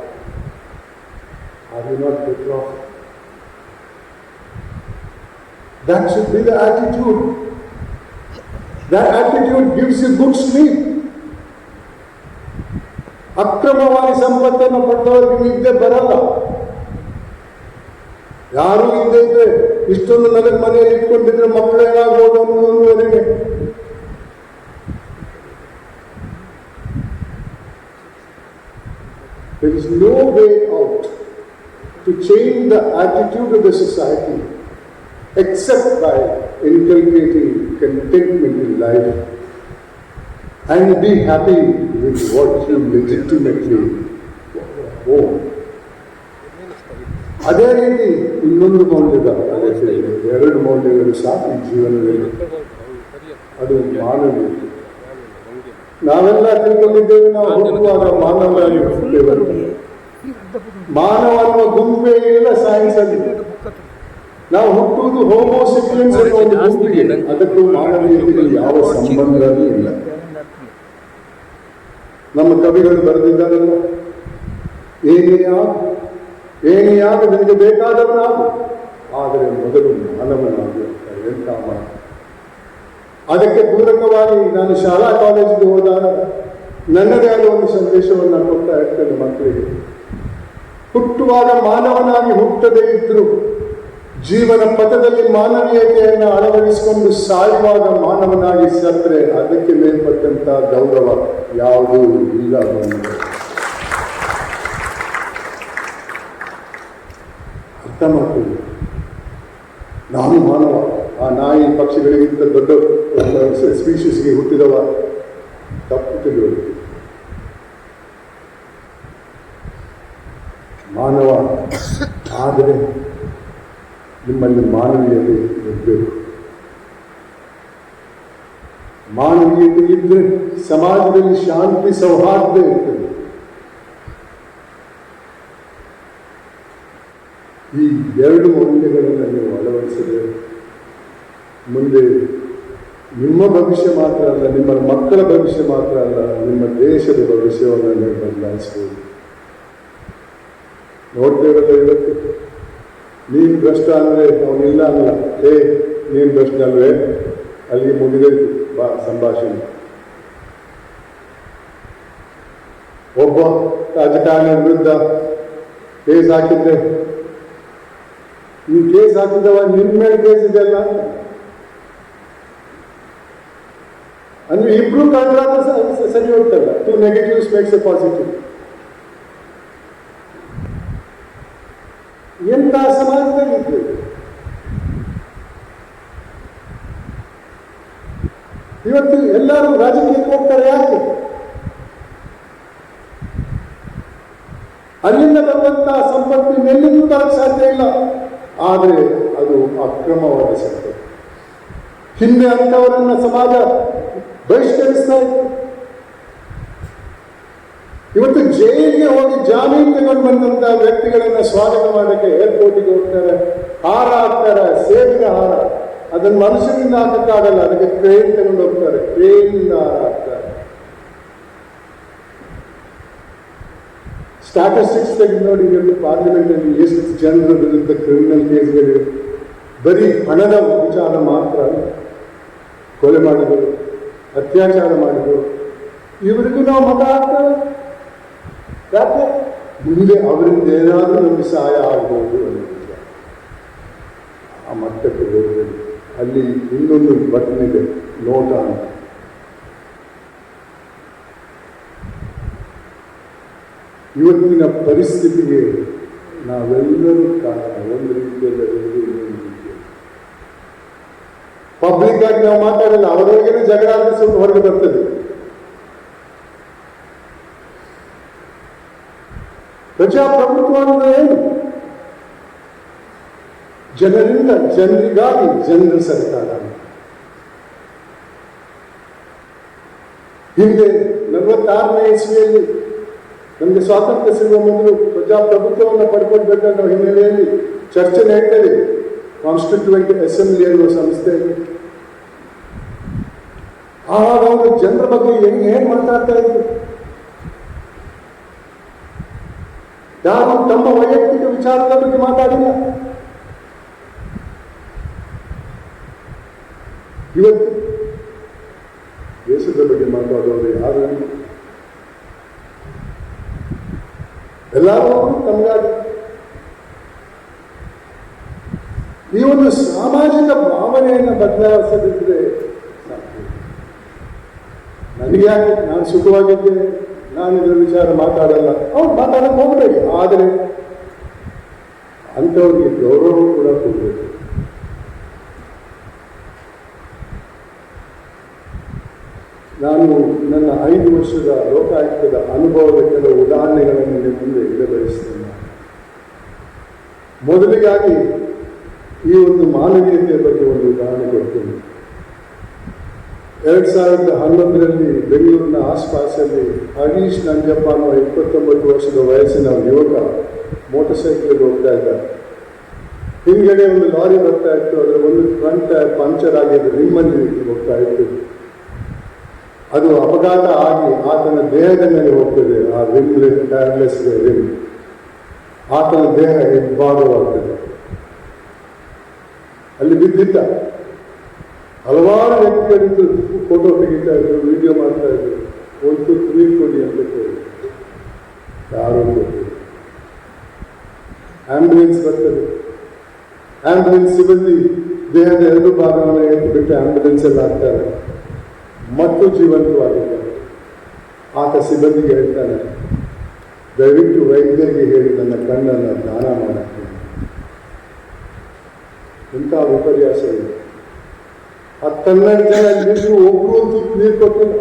Are you not better off? That should be the attitude. That attitude gives you good sleep. ಅಕ್ರಮವಾಗಿ ಸಂಪತ್ತನ್ನು ಪಡೆದವರಿಗೆ ನಿದ್ದೆ ಬರಲ್ಲ. ಯಾರು ಇಲ್ಲದೆ ಇದ್ರೆ ಇಷ್ಟೊಂದು ನನಗೆ ಮನೆಯಲ್ಲಿ ಇಟ್ಕೊಂಡಿದ್ರೆ ಮಕ್ಕಳು ಏನಾಗ್ಬೋದು ಅನ್ನೋದವರೆಗೆ. There is no way out to change the attitude of the society except by inculcating contentment in life and be happy with what you legitimately own. ಅದೇ ರೀತಿ ಇನ್ನೊಂದು ಮೌಲ್ಯದ ಎರಡು ಮೌಲ್ಯಗಳು ಸಾಕು ಈ ಜೀವನದಲ್ಲಿ. ಅದು ಮಾನವೀಯತೆ. ನಾವೆಲ್ಲ ತಿಳ್ಕೊಂಡಿದ್ದೇವೆ, ನಾವು ಹುಟ್ಟುವಾಗ ಮಾನವರಾಗಿ ಹುಟ್ಟುತ್ತೇವೆ. ಮಾನವ ಅನ್ನುವ ಗುಂಪೇ ಇಲ್ಲ ಸೈನ್ಸ್ ಅಲ್ಲಿ. ನಾವು ಹುಟ್ಟುವುದು ಹೋಮೋಸೆಪಿಯನ್ಸ್ ಅನ್ನೋ ಒಂದು ಗುಂಪಿಗೆ, ಅದಕ್ಕೂ ಮಾನವೀಯತೆಗೆ ಯಾವ ಸಂಬಂಧವೂ ಇಲ್ಲ. ನಮ್ಮ ಕವಿಗಳು ಬರೆದಿದ್ದಾರಲ್ಲ, ಏನೇ ಆಗ ನಿನಗೆ ಬೇಕಾದವನಾಗು, ಆದರೆ ಮೊದಲು ಮಾನವನಾಗು. ಎಂಥ ಮಾತು! ಅದಕ್ಕೆ ಪೂರಕವಾಗಿ ನಾನು ಶಾಲಾ ಕಾಲೇಜಿಗೆ ಹೋದಾಗ ನನ್ನದೇ ಆದ ಒಂದು ಸಂದೇಶವನ್ನು ಕೊಡ್ತಾ ಇರ್ತೇನೆ ಮಕ್ಕಳಿಗೆ. ಹುಟ್ಟುವಾಗ ಮಾನವನಾಗಿ ಹುಟ್ಟದೇ ಇದ್ರು ಜೀವನ ಪಥದಲ್ಲಿ ಮಾನವೀಯತೆಯನ್ನು ಅಳವಡಿಸಿಕೊಂಡು ಸಾಯುವಾಗ ಮಾನವನಾಗಿ ಸತ್ತರೆ ಅದಕ್ಕೆ ಮೇಲ್ಪಟ್ಟಂತ ಗೌರವ ಯಾವುದೂ ಇಲ್ಲ. ಅರ್ಥ ಮಾಡ್ತೀವಿ. ನಾನು ಮಾನವ, ಆ ನಾಯಿ ಪಕ್ಷಿಗಳಿಗಿಂತ ದೊಡ್ಡ ಸ್ಪೀಷೀಸ್ಗೆ ಹುಟ್ಟಿದವ, ತಪ್ಪು ತಿಳಿಯುವುದು. ಮಾನವ ಆದರೆ ನಿಮ್ಮಲ್ಲಿ ಮಾನವೀಯತೆ ಇರಬೇಕು. ಮಾನವೀಯತೆ ಇದ್ದರೆ ಸಮಾಜದಲ್ಲಿ ಶಾಂತಿ ಸೌಹಾರ್ದ ಇರ್ತದೆ. ಈ ಎರಡು ಮೌಲ್ಯಗಳನ್ನು ನೀವು ಅಳವಡಿಸಿದರೆ ಮುಂದೆ ನಿಮ್ಮ ಭವಿಷ್ಯ ಮಾತ್ರ ಅಲ್ಲ, ನಿಮ್ಮ ಮಕ್ಕಳ ಭವಿಷ್ಯ ಮಾತ್ರ ಅಲ್ಲ, ನಿಮ್ಮ ದೇಶದ ಭವಿಷ್ಯವನ್ನು ನೀವು ಬದಲಾಯಿಸಬಹುದು. ನೋಡ್ತೇವಲ್ಲ ಇವತ್ತು, ನೀನು ಭ್ರಷ್ಟ ಅಂದರೆ ಅವನಿಲ್ಲ ಅಲ್ಲ, ನೀನು ಭ್ರಷ್ಟ ಅಲ್ವೇ, ಅಲ್ಲಿಗೆ ಮುಗಿದೈತು ಸಂಭಾಷಣೆ. ಒಬ್ಬ ರಾಜಕಾರಣಿಯ ವಿರುದ್ಧ ಕೇಸ್ ಹಾಕಿದ್ರೆ ಈ ಕೇಸ್ ಹಾಕಿದವ ನಿಮ್ಮ ಮೇಲೆ ಕೇಸ್ ಇದೆಯಲ್ಲ ಅಂದ್ರೆ ಇಬ್ರು ಕಂಡ್ರಾದ್ರೆ ಸರಿ ಹೋಗ್ತಲ್ಲ. 2 negatives makes a positive. ಎಂತ ಸಮಾಜದಲ್ಲಿ ಇದ್ದೇವೆ ಇವತ್ತು. ಎಲ್ಲರೂ ರಾಜಕೀಯಕ್ಕೆ ಹೋಗ್ತಾರೆ, ಯಾಕೆ? ಅಲ್ಲಿಂದ ಬರುವಂತಹ ಸಂಪತ್ತು ಎಲ್ಲಿಂದೂ ತರಕ್ಕೆ ಸಾಧ್ಯ ಇಲ್ಲ. ಆದರೆ ಅದು ಅಕ್ರಮವಾದ ಸಂಪತ್ತು. ಹಿಂದೆ ಅಂತವರನ್ನ ಸಮಾಜ ಬಹಿಷ್ಕರಿಸ್ತಾ ಇತ್ತು. ಇವತ್ತು ಜೈಲಿಗೆ ಹೋಗಿ ಜಾಮೀನು ತಗೊಂಡು ಬಂದಂತಹ ವ್ಯಕ್ತಿಗಳನ್ನ ಸ್ವಾಗತ ಮಾಡಕ್ಕೆ ಏರ್ಪೋರ್ಟಿಗೆ ಹೋಗ್ತಾರೆ, ಹಾರ ಹಾಕ್ತಾರೆ, ಸೇಬಿನ ಹಾರ. ಅದನ್ನು ಮನುಷ್ಯರಿಂದ ಹಾಕಕ್ಕಾಗಲ್ಲ, ಅದಕ್ಕೆ ಟ್ರೈನ್ ತಗೊಂಡು ಹೋಗ್ತಾರೆ, ಟ್ರೈನಿಂದ ಹಾರ ಹಾಕ್ತಾರೆ. ಸ್ಟ್ಯಾಟಿಸ್ಟಿಕ್ಸ್ ತೆಗೆದು ನೋಡಿ, ಇವತ್ತು ಪಾರ್ಲಿಮೆಂಟಲ್ಲಿ ಎಷ್ಟು ಜನರ ವಿರುದ್ಧ ಕ್ರಿಮಿನಲ್ ಕೇಸ್ಗಳಿವೆ. ಬರೀ ಹಣದ ವಿಚಾರ ಮಾತ್ರ, ಕೊಲೆ ಮಾಡಿದರು, ಅತ್ಯಾಚಾರ ಮಾಡಿದರು, ಇವರಿಗೂ ನಾವು ಮತ ಹಾಕ್ತೇವೆ. ಯಾಕೆ? ಮುಂದೆ ಅವರಿಂದ ಏನಾದರೂ ನಮಗೆ ಸಹಾಯ ಆಗ್ಬೋದು ಅನ್ನೋ ವಿಚಾರ. ಆ ಮಟ್ಟಕ್ಕೆ ಹೋಗಬೇಕು. ಅಲ್ಲಿ ಇನ್ನೊಂದು ಬಟನ್ ಇದೆ, ನೋಟ ಅಂತ. ಇವತ್ತಿನ ಪರಿಸ್ಥಿತಿಗೆ ನಾವೆಲ್ಲರೂ ಕಾರಣ, ಒಂದು ರೀತಿಯಲ್ಲಿ ಇನ್ನೊಂದು ರೀತಿಯಲ್ಲಿ. ಪಬ್ಲಿಕ್ ಆಗಿ ನಾವು ಮಾತಾಡಲ್ಲ, ಅವರೊಳಗೇನೆ ಜಗಳ ಅಂದ್ರೆ ಸ್ವಲ್ಪ ಹೊರಗೆ ಬರ್ತದೆ. ಪ್ರಜಾಪ್ರಭುತ್ವ ಅಂದ್ರೆ ಏನು? ಜನರಿಂದ ಜನರಿಗಾಗಿ ಜನರ ಸರ್ಕಾರ. ಹಿಂದೆ 46ನೇ ಇಸ್ವಿಯಲ್ಲಿ ನಮಗೆ ಸ್ವಾತಂತ್ರ್ಯ ಸಿಗುವ ಮೊದಲು ಪ್ರಜಾಪ್ರಭುತ್ವವನ್ನು ಪಡ್ಕೊಳ್ಬೇಕನ್ನೋ ಹಿನ್ನೆಲೆಯಲ್ಲಿ ಚರ್ಚೆ ನಡೀತದೆ ಕಾನ್ಸ್ಟಿಟ್ಯೂಯೆಂಟ್ ಅಸೆಂಬ್ಲಿ ಅನ್ನುವ ಸಂಸ್ಥೆಯಲ್ಲಿ. ಆವಾಗ ಅವರು ಜನರ ಬಗ್ಗೆ ಏನ್ ಮಾತಾಡ್ತಾ ಇದ್ರು? ಯಾರು ತಮ್ಮ ವೈಯಕ್ತಿಕ ವಿಚಾರದ ಬಗ್ಗೆ ಮಾತಾಡಿಲ್ಲ. ಇವತ್ತು ದೇಶದ ಬಗ್ಗೆ ಮಾತಾಡುವವರು ಯಾರು? ಎಲ್ಲರೂ ತಮಗಾಗಿ ಈ ಒಂದು ಸಾಮಾಜಿಕ ಭಾವನೆಯನ್ನು ಬದಲಾಯಿಸದಿದ್ರೆ ಸಾಧ್ಯ. ನನಗೆ ಯಾಕೆ, ನಾನು ಸುಖವಾಗಿದ್ದೇನೆ, ನಾನು ಇದರ ವಿಚಾರ ಮಾತಾಡಲ್ಲ, ಅವ್ರು ಮಾತಾಡಕ್ಕೆ ಹೋಗಬೇಡಿ. ಆದರೆ ಅಂಥವ್ರಿಗೆ ಗೌರವ ಕೂಡ ಕೊಡಬೇಕು. ನಾನು ನನ್ನ 5 ವರ್ಷದ ಲೋಕಾಯುಕ್ತದ ಅನುಭವದ ಕೆಲವು ಉದಾಹರಣೆಗಳನ್ನು ನಿಮ್ಮ ಮುಂದೆ ಇಡಬಯಸ್ತೇನೆ. ಮೊದಲಿಗಾಗಿ ಈ ಒಂದು ಮಾನವೀಯತೆಯ ಬಗ್ಗೆ ಒಂದು ಉದಾಹರಣೆ ಕೊಡ್ತೇನೆ. 2011ರಲ್ಲಿ ಬೆಂಗಳೂರಿನ ಆಸ್ಪಾಸಲ್ಲಿ ಹರೀಶ್ ನಂಜಪ್ಪ ಅನ್ನೋ 29 ವರ್ಷದ ವಯಸ್ಸಿನ ಯುವಕ ಮೋಟರ್ ಸೈಕಲ್ ಹೋಗ್ತಾ ಇದ್ದ. ಹಿಂದ್ಗಡೆ ಒಂದು ಲಾರಿ ಬರ್ತಾ ಇತ್ತು, ಅದರ ಒಂದು ಫ್ರಂಟ್ ಟೈರ್ ಪಂಚರ್ ಆಗಿ ರಿಮ್ಮಲ್ಲಿ ಹೋಗ್ತಾ ಇತ್ತು. ಅದು ಅಪಘಾತ ಆಗಿ ಆತನ ದೇಹದ ಮೇಲೆ ಹೋಗ್ತದೆ. ಆ ಟೈರ್ಲೆಸ್ ರಿಮ್ ಆತನ ದೇಹ ಹೆಬ್ಬಾಗವಾಗ್ತದೆ. ಅಲ್ಲಿ ಬಿದ್ದಿದ್ದ ಹಲವಾರು ವ್ಯಕ್ತಿಗಳಿದ್ದು ಫೋಟೋ ತೆಗಿತಾ ಇದ್ರು, ವಿಡಿಯೋ ಮಾಡ್ತಾ ಇದ್ರು. ಒಂದು ನೀರು ಕೊಡಿ ಅಂತ ಕೇಳಿ ಯಾರು ಕೊಟ್ಟಿದ್ರು. ಆಂಬ್ಯುಲೆನ್ಸ್ ಬರ್ತದೆ. ಆಂಬ್ಯುಲೆನ್ಸ್ ಸಿಬ್ಬಂದಿ ದೇಹದ 2 ಭಾಗವನ್ನು ಎತ್ತು ಬಿಟ್ಟು ಆಂಬ್ಯುಲೆನ್ಸ್ ಎಲ್ಲ ಹಾಕ್ತಾರೆ. ಮತ್ತು ಜೀವಂತವಾಗಿದ್ದಾರೆ. ಆತ ಸಿಬ್ಬಂದಿಗೆ ಹೇಳ್ತಾನೆ, ದಯವಿಟ್ಟು ವೈದ್ಯರಿಗೆ ಹೇಳಿ ನನ್ನ ಕಣ್ಣನ್ನು ದಾನ ಮಾಡುತ್ತೇನೆ. ಇಂಥ ವಿಪರ್ಯಾಸ ಇದೆ. 10-12 ಜನ ನೀರು ಒಬ್ಬರು ಒಂದು ನೀರು ಕೊಟ್ಟಿಲ್ಲ.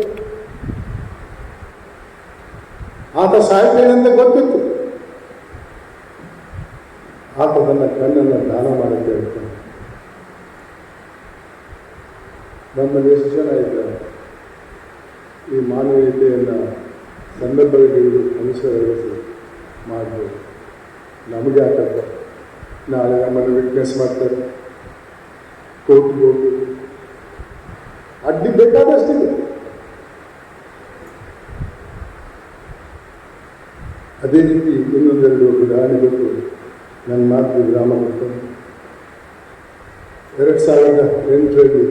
ಆತ ಸಾಯ್ತೇನೆ ಅಂತ ಗೊತ್ತಿತ್ತು. ಆತ ತನ್ನ ಕಣ್ಣನ್ನು ದಾನ ಮಾಡಕ್ಕೆ ಹೇಳ್ತಾನೆ. ನಮ್ಮಲ್ಲಿ ಎಷ್ಟು ಜನ ಇದ್ದಾರೆ ಈ ಮಾನವೀಯತೆಯನ್ನು ಸಂದರ್ಭಗಳಿಗೆ ಅನುಸರಿಸಿ ಮಾಡ್ಬೋದು. ನಮಗೆ ಆಟಕ್ಕ ನಾಳೆ ನಮ್ಮನ್ನು ವಿಟ್ನೆಸ್ ಮಾಡ್ತಾರೆ, ಕೋರ್ಟ್ಗೆ ಹೋಗ್ಬೋದು, ಅಡ್ಡಿ ಬೇಕಾದಷ್ಟಿದೆ. ಅದೇ ರೀತಿ ಇನ್ನೊಂದೆರಡು ಉದಾಹರಣೆ ಗೊತ್ತು. ನನ್ನ ಮಾತು ಗ್ರಾಮ ಕೊಡ್ತೇನೆ. 2008ರಲ್ಲಿ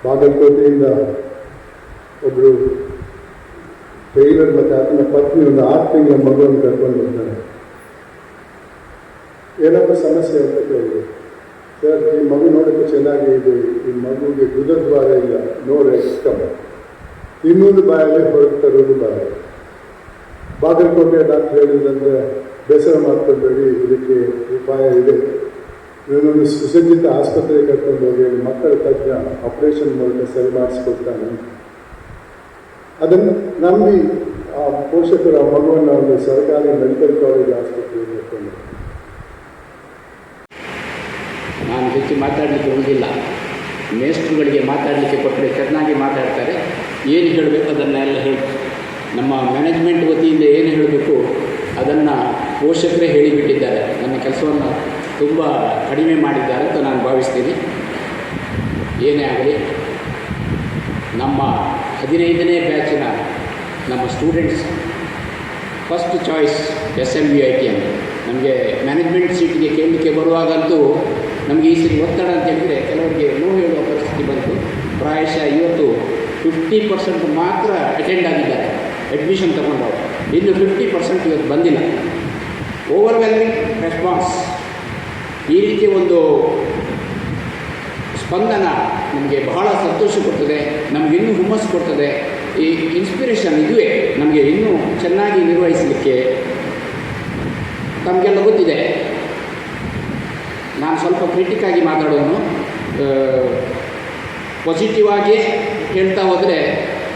ಬಾಗಲಕೋಟೆಯಿಂದ ಒಬ್ಬರು ಟೈಲರ್ ಮತ್ತು ಆತನ ಪತ್ನಿ ಒಂದು 6 ತಿಂಗಳ ಮಗುವನ್ನು ಕರ್ಕೊಂಡು ಬರ್ತಾರೆ. ಏನಪ್ಪ ಸಮಸ್ಯೆ ಅಂತ ಕೇಳಿದೆ. ಸರ್, ಈ ಮಗು ನೋಡೋಕ್ಕೆ ಚೆನ್ನಾಗಿ ಇದೆ, ಈ ಮಗುವಿಗೆ ಗುದದ ಭಾರ ಇಲ್ಲ, ನೋ ರೆಸ್ಟ್ ಕಮ್, ಇನ್ನೊಂದು ಬಾಯಲ್ಲಿ ಹೊರಗೆ ತರೋದು ಭಾರ. ಬಾಗಲಕೋಟೆ ಡಾಕ್ಟರ್ ಹೇಳಿದಂತೆ ಬೇಸರ ಮಾಡ್ಕೊಳ್ಬೇಡಿ, ಇದಕ್ಕೆ ಉಪಾಯ ಇದೆ, ಇವನೊಂದು ಸುಸಜ್ಜಿತ ಆಸ್ಪತ್ರೆಗೆ ಕರ್ಕೊಂಡು ಹೋಗಿ ಮಕ್ಕಳ ತಜ್ಞ ಆಪರೇಷನ್ ಮೂಲಕ ಸರಿ ಮಾಡಿಸ್ಕೊಡ್ತಾನೆ. ಅದನ್ನು ನಂಬಿ ಆ ಪೋಷಕರು ಆ ಮಗುವನ್ನು ಒಂದು ಸರ್ಕಾರಿ ಮೆಡಿಕಲ್ ಕಾಲೇಜ್ ಆಸ್ಪತ್ರೆಗೆ ಕರ್ಕೊಂಡು. ನಾನು ಹೆಚ್ಚು ಮಾತಾಡಲಿಕ್ಕೆ ಹೋಗಿಲ್ಲ. ಮೇಸ್ಟ್ರುಗಳಿಗೆ ಮಾತಾಡಲಿಕ್ಕೆ ಕೊಟ್ಟರೆ ಚೆನ್ನಾಗಿ ಮಾತಾಡ್ತಾರೆ. ಏನು ಹೇಳಬೇಕು ಅದನ್ನೆಲ್ಲ ಹೇಳಿ, ನಮ್ಮ ಮ್ಯಾನೇಜ್ಮೆಂಟ್ ವತಿಯಿಂದ ಏನು ಹೇಳಬೇಕು ಅದನ್ನು ಪೋಷಕರೇ ಹೇಳಿಬಿಟ್ಟಿದ್ದಾರೆ. ನನ್ನ ಕೆಲಸವನ್ನು ತುಂಬ ಕಡಿಮೆ ಮಾಡಿದ್ದಾರೆ ಅಂತ ನಾನು ಭಾವಿಸ್ತೀನಿ. ಏನೇ ಆಗಲಿ, ನಮ್ಮ 15ನೇ ಬ್ಯಾಚಿನ ನಮ್ಮ ಸ್ಟೂಡೆಂಟ್ಸ್ ಫಸ್ಟ್ ಚಾಯ್ಸ್ SMVIT ಅಂತ. ನಮಗೆ ಮ್ಯಾನೇಜ್ಮೆಂಟ್ ಸೀಟಿಗೆ ಕೇಳಲಿಕ್ಕೆ ಬರುವಾಗಂತೂ ನಮಗೆ ಈ ಸರಿ ಒತ್ತಡ ಅಂತ ಹೇಳಿದರೆ ಕೆಲವರಿಗೆ ನೋವು ಹೇಳುವ ಪರಿಸ್ಥಿತಿ ಬಂತು. ಪ್ರಾಯಶಃ ಇವತ್ತು 50% ಮಾತ್ರ ಅಟೆಂಡ್ ಆಗಿದ್ದಾರೆ, ಅಡ್ಮಿಷನ್ ತಗೊಂಡವರು. ಇನ್ನು 50% ಇವತ್ತು ಬಂದಿಲ್ಲ. Overwhelming response. ಈ ರೀತಿ ಒಂದು ಸ್ಪಂದನ ನಮಗೆ ಬಹಳ ಸಂತೋಷ ಕೊಡ್ತದೆ, ನಮಗಿನ್ನೂ ಹುಮ್ಮಸ್ಸು ಕೊಡ್ತದೆ. ಈ ಇನ್ಸ್ಪಿರೇಷನ್ ಇದುವೇ ನಮಗೆ ಇನ್ನೂ ಚೆನ್ನಾಗಿ ನಿರ್ವಹಿಸಲಿಕ್ಕೆ. ತಮಗೆಲ್ಲ ಗೊತ್ತಿದೆ, ನಾನು ಸ್ವಲ್ಪ ಕ್ರಿಟಿಕ್ಕಾಗಿ ಮಾತಾಡೋನು. ಪಾಸಿಟಿವ್ ಆಗಿ ಹೇಳ್ತಾ ಹೋದರೆ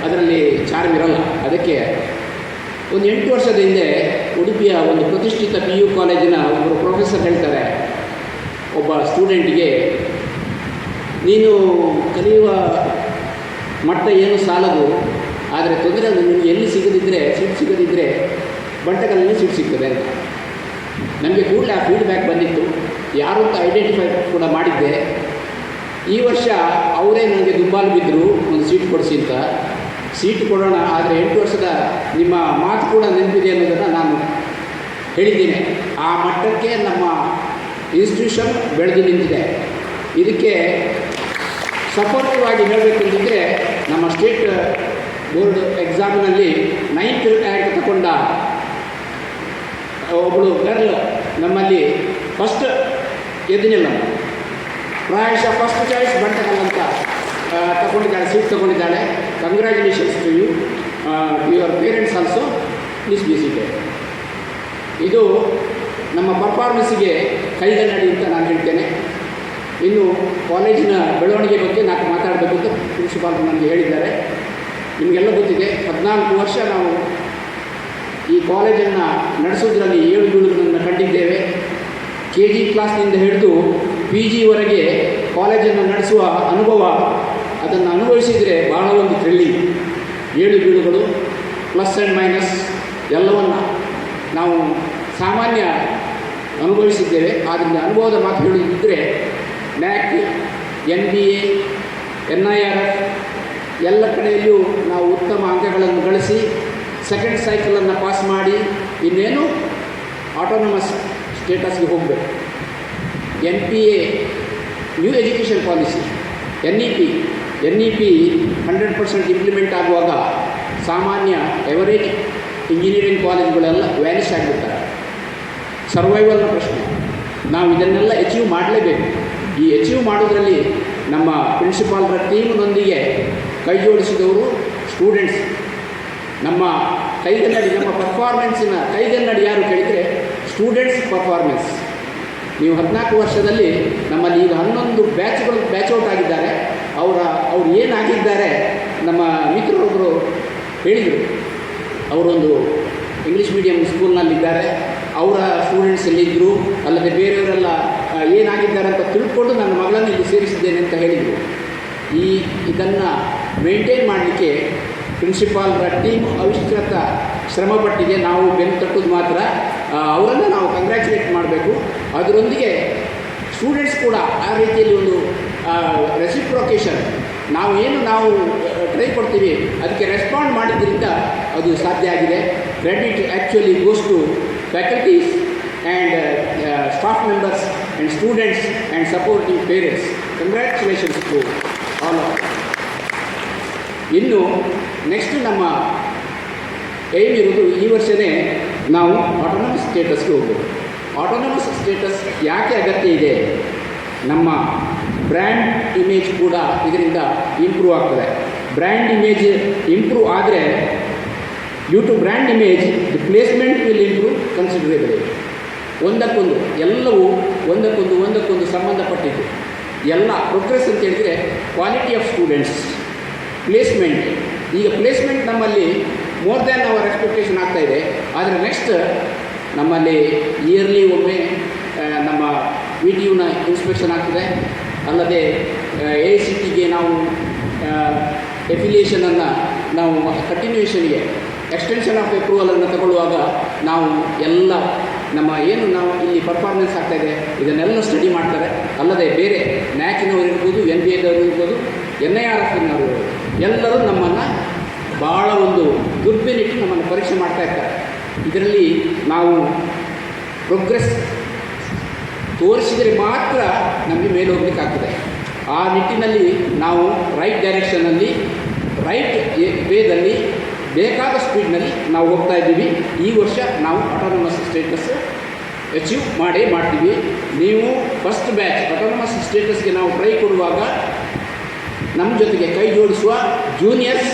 ಅದರಲ್ಲಿ ಚಾರ್ಮ್ ಇರಲ್ಲ. ಅದಕ್ಕೆ ಒಂದು 8 ವರ್ಷದ ಹಿಂದೆ ಉಡುಪಿಯ ಒಂದು ಪ್ರತಿಷ್ಠಿತ PU ಕಾಲೇಜಿನ ಒಬ್ಬರು ಪ್ರೊಫೆಸರ್ ಹೇಳ್ತಾರೆ ಒಬ್ಬ ಸ್ಟೂಡೆಂಟಿಗೆ, ನೀನು ಕಲಿಯುವ ಮಟ್ಟ ಏನು ಸಾಲದು, ಆದರೆ ತೊಂದರೆ ಅದು ನಿಮಗೆ ಎಲ್ಲಿ ಸಿಗದಿದ್ದರೆ, ಸೀಟ್ ಸಿಗದಿದ್ದರೆ ಬಂಟಕಲ್ಲೇ ಸೀಟ್ ಸಿಗ್ತದೆ ಅಂತ. ನಮಗೆ ಕೂಡಲೇ ಆ ಫೀಡ್ಬ್ಯಾಕ್ ಬಂದಿತ್ತು. ಯಾರು ಅಂತ ಐಡೆಂಟಿಫೈ ಕೂಡ ಮಾಡಿದ್ದೆ. ಈ ವರ್ಷ ಅವರೇ ನನಗೆ ದುಂಬಾಲು ಬಿದ್ದರು, ಒಂದು ಸೀಟ್ ಕೊಡಿಸಿ ಅಂತ. ಸೀಟ್ ಕೊಡೋಣ, ಆದರೆ 8 ವರ್ಷದ ನಿಮ್ಮ ಮಾತು ಕೂಡ ನೆನಪಿದೆ ಅನ್ನೋದನ್ನು ನಾನು ಹೇಳಿದ್ದೀನಿ. ಆ ಮಟ್ಟಕ್ಕೆ ನಮ್ಮ ಇನ್ಸ್ಟಿಟ್ಯೂಷನ್ ಬೆಳೆದು ನಿಂತಿದೆ. ಇದಕ್ಕೆ ಸಪೋರ್ಟಿವ್ ಆಗಿ ಹೇಳಬೇಕಂತಿದ್ದರೆ, ನಮ್ಮ ಸ್ಟೇಟ್ ಬೋರ್ಡ್ ಎಕ್ಸಾಮಿನಲ್ಲಿ 9th ರ್ಯಾಂಕ್ ತಗೊಂಡ ಒಬ್ಬಳು ಗರ್ಲ್ ನಮ್ಮಲ್ಲಿ ಫಸ್ಟ್ ಎದ್ದಿನಿಲ್ಲ. ಪ್ರಾಯಶಃ ಫಸ್ಟ್ ಚಾಯ್ಸ್ ಬಂಟಕಲ್ ಅಂತ ತಗೊಂಡಿದ್ದಾಳೆ, ಸೀಟ್ ತಗೊಂಡಿದ್ದಾಳೆ. Congratulations to you, your parents also, please be seated. ಇದು ನಮ್ಮ ಪರ್ಫಾರ್ಮೆನ್ಸಿಗೆ ಕೈಗನ್ನಡಿ ಅಂತ ನಾನು ಹೇಳ್ತೇನೆ. ಇನ್ನು ಕಾಲೇಜಿನ ಬೆಳವಣಿಗೆ ಬಗ್ಗೆ ನಾನು ಮಾತಾಡಬೇಕು ಅಂತ ಪ್ರಿನ್ಸಿಪಾಲ್ ನನಗೆ ಹೇಳಿದ್ದಾರೆ. ನಿಮಗೆಲ್ಲ ಗೊತ್ತಿದೆ, 14 ವರ್ಷ ನಾವು ಈ ಕಾಲೇಜನ್ನು ನಡೆಸೋದ್ರಲ್ಲಿ 7 ಬೀಳುಗಳನ್ನು ಕಂಡಿದ್ದೇವೆ. KG ಕ್ಲಾಸ್ನಿಂದ ಹಿಡಿದು PGವರೆಗೆ ಕಾಲೇಜನ್ನು ನಡೆಸುವ ಅನುಭವ, ಅದನ್ನು ಅನುಭವಿಸಿದರೆ ಬಹಳ ಒಂದು ಥ್ರಿಲ್ಲಿಂಗ್. 7 ಬೀಳುಗಳು, ಪ್ಲಸ್ ಆ್ಯಂಡ್ ಮೈನಸ್ ಎಲ್ಲವನ್ನು ನಾವು ಸಾಮಾನ್ಯ ಅನುಭವಿಸಿದ್ದೇವೆ. ಆದ್ದರಿಂದ ಅನುಭವದ ಮಾತು ಹೇಳುತ್ತಿದ್ದರೆ, NAC, NBA, NIRF ಎಲ್ಲ ಕಡೆಯಲ್ಲಿಯೂ ನಾವು ಉತ್ತಮ ಅಂಕಗಳನ್ನು ಗಳಿಸಿ ಸೆಕೆಂಡ್ ಸೈಕಲನ್ನು ಪಾಸ್ ಮಾಡಿ ಇನ್ನೇನು ಆಟೋನಮಸ್ ಸ್ಟೇಟಸ್ಗೆ ಹೋಗಬೇಕು. NPA new education policy, NEP 100% implement ಆಗುವಾಗ ಸಾಮಾನ್ಯ ಎವರೇಜ್ ಇಂಜಿನಿಯರಿಂಗ್ ಕಾಲೇಜುಗಳೆಲ್ಲ ವ್ಯಾನಿಷ್ ಆಗಿಬಿಡ್ತಾರೆ. ಸರ್ವೈವಲ್ನ ಪ್ರಶ್ನೆ. ನಾವು ಇದನ್ನೆಲ್ಲ ಅಚೀವ್ ಮಾಡಲೇಬೇಕು. ಈ ಅಚೀವ್ ಮಾಡೋದರಲ್ಲಿ ನಮ್ಮ ಪ್ರಿನ್ಸಿಪಾಲ್ರ ಟೀಮ್ನೊಂದಿಗೆ ಕೈ ಜೋಡಿಸಿದವರು ಸ್ಟೂಡೆಂಟ್ಸ್. ನಮ್ಮ ಕೈಗನ್ನಡಿ, ನಮ್ಮ ಪರ್ಫಾರ್ಮೆನ್ಸಿನ ಕೈಗನ್ನಡಿ ಯಾರು ಕೇಳಿದರೆ ಸ್ಟೂಡೆಂಟ್ಸ್ ಪರ್ಫಾರ್ಮೆನ್ಸ್. ನೀವು 14 ವರ್ಷದಲ್ಲಿ ನಮ್ಮಲ್ಲಿ ಈಗ 11 ಬ್ಯಾಚ್ಗಳು ಔಟ್ ಆಗಿದ್ದಾರೆ. ಅವ್ರು ಏನಾಗಿದ್ದಾರೆ ನಮ್ಮ ಮಿತ್ರರೊಬ್ಬರು ಹೇಳಿದರು. ಅವರೊಂದು ಇಂಗ್ಲೀಷ್ ಮೀಡಿಯಂ ಸ್ಕೂಲ್ನಲ್ಲಿದ್ದಾರೆ. ಅವರ ಸ್ಟೂಡೆಂಟ್ಸ್ ಎಲ್ಲಿದ್ದರು, ಅಲ್ಲದೆ ಬೇರೆಯವರೆಲ್ಲ ಏನಾಗಿದ್ದಾರೆ ಅಂತ ತಿಳ್ಕೊಂಡು ನನ್ನ ಮಗಳನ್ನು ಇಲ್ಲಿ ಸೇರಿಸಿದ್ದೇನೆ ಅಂತ ಹೇಳಿದರು. ಇದನ್ನು ಮೇಂಟೈನ್ ಮಾಡಲಿಕ್ಕೆ ಪ್ರಿನ್ಸಿಪಾಲ್ರ ಟೀಮ್ ಅವಿಶ್ರತ ಶ್ರಮಪಟ್ಟಿದೆ. ನಾವು ಬೆನ್ನು ತಟ್ಟೋದು ಮಾತ್ರ, ಅವರನ್ನು ನಾವು ಕಂಗ್ರ್ಯಾಚುಲೇಟ್ ಮಾಡಬೇಕು. ಅದರೊಂದಿಗೆ ಸ್ಟೂಡೆಂಟ್ಸ್ ಕೂಡ ಆ ರೀತಿಯಲ್ಲಿ ಒಂದು ರೆಸಿಪ್ರೊಕೇಷನ್, ನಾವು ಟ್ರೈ ಕೊಡ್ತೀವಿ ಅದಕ್ಕೆ ರೆಸ್ಪಾಂಡ್ ಮಾಡಿದ್ದರಿಂದ ಅದು ಸಾಧ್ಯ ಆಗಿದೆ. Credit actually goes to faculties and staff members and students and supporting parents. Congratulations to all of. ಇನ್ನು ನೆಕ್ಸ್ಟ್ ನಮ್ಮ ಏಮ್ ಇರೋದು ಈ ವರ್ಷವೇ ನಾವು ಆಟೋನಮಸ್ ಸ್ಟೇಟಸ್ಗೆ ಹೋಗ್ಬೋದು. ಆಟೋನಮಸ್ ಸ್ಟೇಟಸ್ ಯಾಕೆ ಅಗತ್ಯ ಇದೆ? ನಮ್ಮ ಬ್ರ್ಯಾಂಡ್ ಇಮೇಜ್ ಕೂಡ ಇದರಿಂದ ಇಂಪ್ರೂವ್ ಆಗ್ತದೆ. ಬ್ರ್ಯಾಂಡ್ ಇಮೇಜ್ ಇಂಪ್ರೂವ್ ಆದರೆ due to brand image the placement will improve considerably. ಒಂದಕ್ಕೊಂದು ಎಲ್ಲವೂ ಒಂದಕ್ಕೊಂದು ಸಂಬಂಧಪಟ್ಟಿದ್ದು. ಎಲ್ಲ ಪ್ರೋಗ್ರೆಸ್ ಅಂತ ಹೇಳಿದರೆ ಕ್ವಾಲಿಟಿ ಆಫ್ ಸ್ಟೂಡೆಂಟ್ಸ್, ಪ್ಲೇಸ್ಮೆಂಟ್. ಈಗ ಪ್ಲೇಸ್ಮೆಂಟ್ ನಮ್ಮಲ್ಲಿ ಮೋರ್ ದ್ಯಾನ್ ಅವರ್ ಎಕ್ಸ್ಪೆಕ್ಟೇಷನ್ ಆಗ್ತಾಯಿದೆ. ಆದರೆ ನೆಕ್ಸ್ಟ್ ನಮ್ಮಲ್ಲಿ ಇಯರ್ಲಿ ಒಮ್ಮೆ ನಮ್ಮ VTUನ ಇನ್ಸ್ಪೆಕ್ಷನ್ ಆಗ್ತದೆ. ಅಲ್ಲದೆ AICTE ನಾವು ಎಫಿಲಿಯೇಷನನ್ನು ನಾವು ಕಂಟಿನ್ಯೂಷನ್ಗೆ ಎಕ್ಸ್ಟೆನ್ಷನ್ ಆಫ್ ಅಪ್ರೂವಲನ್ನು ತಗೊಳ್ಳುವಾಗ ನಾವು ಎಲ್ಲ ನಾವು ಇಲ್ಲಿ ಪರ್ಫಾರ್ಮೆನ್ಸ್ ಆಗ್ತಾಯಿದೆ ಇದನ್ನೆಲ್ಲ ಸ್ಟಡಿ ಮಾಡ್ತಾರೆ. ಅಲ್ಲದೆ ಬೇರೆ ನ್ಯಾಕಿನವರು ಇರ್ಬೋದು, NBAದವರು ಇರ್ಬೋದು, NIRFನವರು ಎಲ್ಲರೂ ನಮ್ಮನ್ನು ಭಾಳ ಒಂದು ದುರ್ಬೆನಿಟ್ಟು ನಮ್ಮನ್ನು ಪರೀಕ್ಷೆ ಮಾಡ್ತಾ ಇರ್ತಾರೆ. ಇದರಲ್ಲಿ ನಾವು ಪ್ರೋಗ್ರೆಸ್ ತೋರಿಸಿದರೆ ಮಾತ್ರ ನಮಗೆ ಮೇಲೆ ಹೋಗ್ಲಿಕ್ಕಾಗ್ತದೆ. ಆ ನಿಟ್ಟಿನಲ್ಲಿ ನಾವು ರೈಟ್ ಡೈರೆಕ್ಷನಲ್ಲಿ, ರೈಟ್ ವೇದಲ್ಲಿ, ಬೇಕಾದ ಸ್ಪೀಡ್ನಲ್ಲಿ ನಾವು ಹೋಗ್ತಾ ಇದ್ದೀವಿ. ಈ ವರ್ಷ ನಾವು ಆಟೋನಮಸ್ ಸ್ಟೇಟಸ್ ಅಚೀವ್ ಮಾಡ್ತೀವಿ. ನೀವು ಫಸ್ಟ್ ಬ್ಯಾಚ್ ಆಟೋನಮಸ್ ಸ್ಟೇಟಸ್ಗೆ ನಾವು ಟ್ರೈ ಕೊಡುವಾಗ ನಮ್ಮ ಜೊತೆಗೆ ಕೈ ಜೋಡಿಸುವ ಜೂನಿಯರ್ಸ್,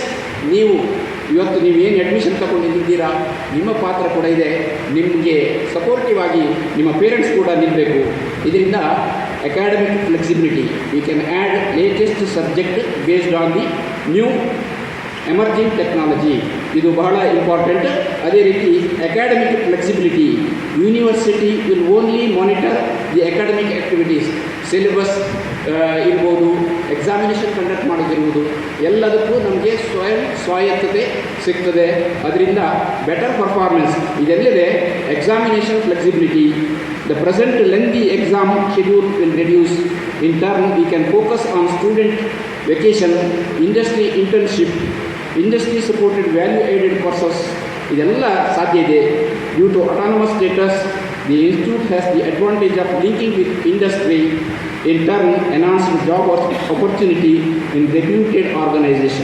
ಇವತ್ತು ನೀವೇನು ಅಡ್ಮಿಷನ್ ತಗೊಂಡಿದ್ದೀರಾ, ನಿಮ್ಮ ಪಾತ್ರ ಕೂಡ ಇದೆ. ನಿಮಗೆ ಸಪೋರ್ಟಿವ್ ಆಗಿ ನಿಮ್ಮ ಪೇರೆಂಟ್ಸ್ ಕೂಡ ನಿಲ್ಲಬೇಕು. ಇದರಿಂದ academic flexibility, we can add latest subject based on the new emerging technology. ಇದು ಬಹಳ ಇಂಪಾರ್ಟೆಂಟ್. ಅದೇ ರೀತಿ academic flexibility, university will only monitor the academic activities, syllabus ಇರ್ಬೋದು, ಎಕ್ಸಾಮಿನೇಷನ್ ಕಂಡಕ್ಟ್ ಮಾಡೋದಿರ್ಬೋದು, ಎಲ್ಲದಕ್ಕೂ ನಮಗೆ ಸ್ವಾಯತ್ತತೆ ಸಿಗ್ತದೆ. ಅದರಿಂದ ಬೆಟರ್ ಪರ್ಫಾರ್ಮೆನ್ಸ್ ಇದೆಲ್ಲಿದೆ. Examination flexibility, the present lengthy exam schedule will reduce. In turn we can focus on student vacation, industry internship, industry supported value added courses. ಇದೆಲ್ಲ ಸಾಧ್ಯ ಇದೆ. Due to autonomous status, the institute has the advantage of linking with industry, in turn enhanced job opportunity in reputed organization.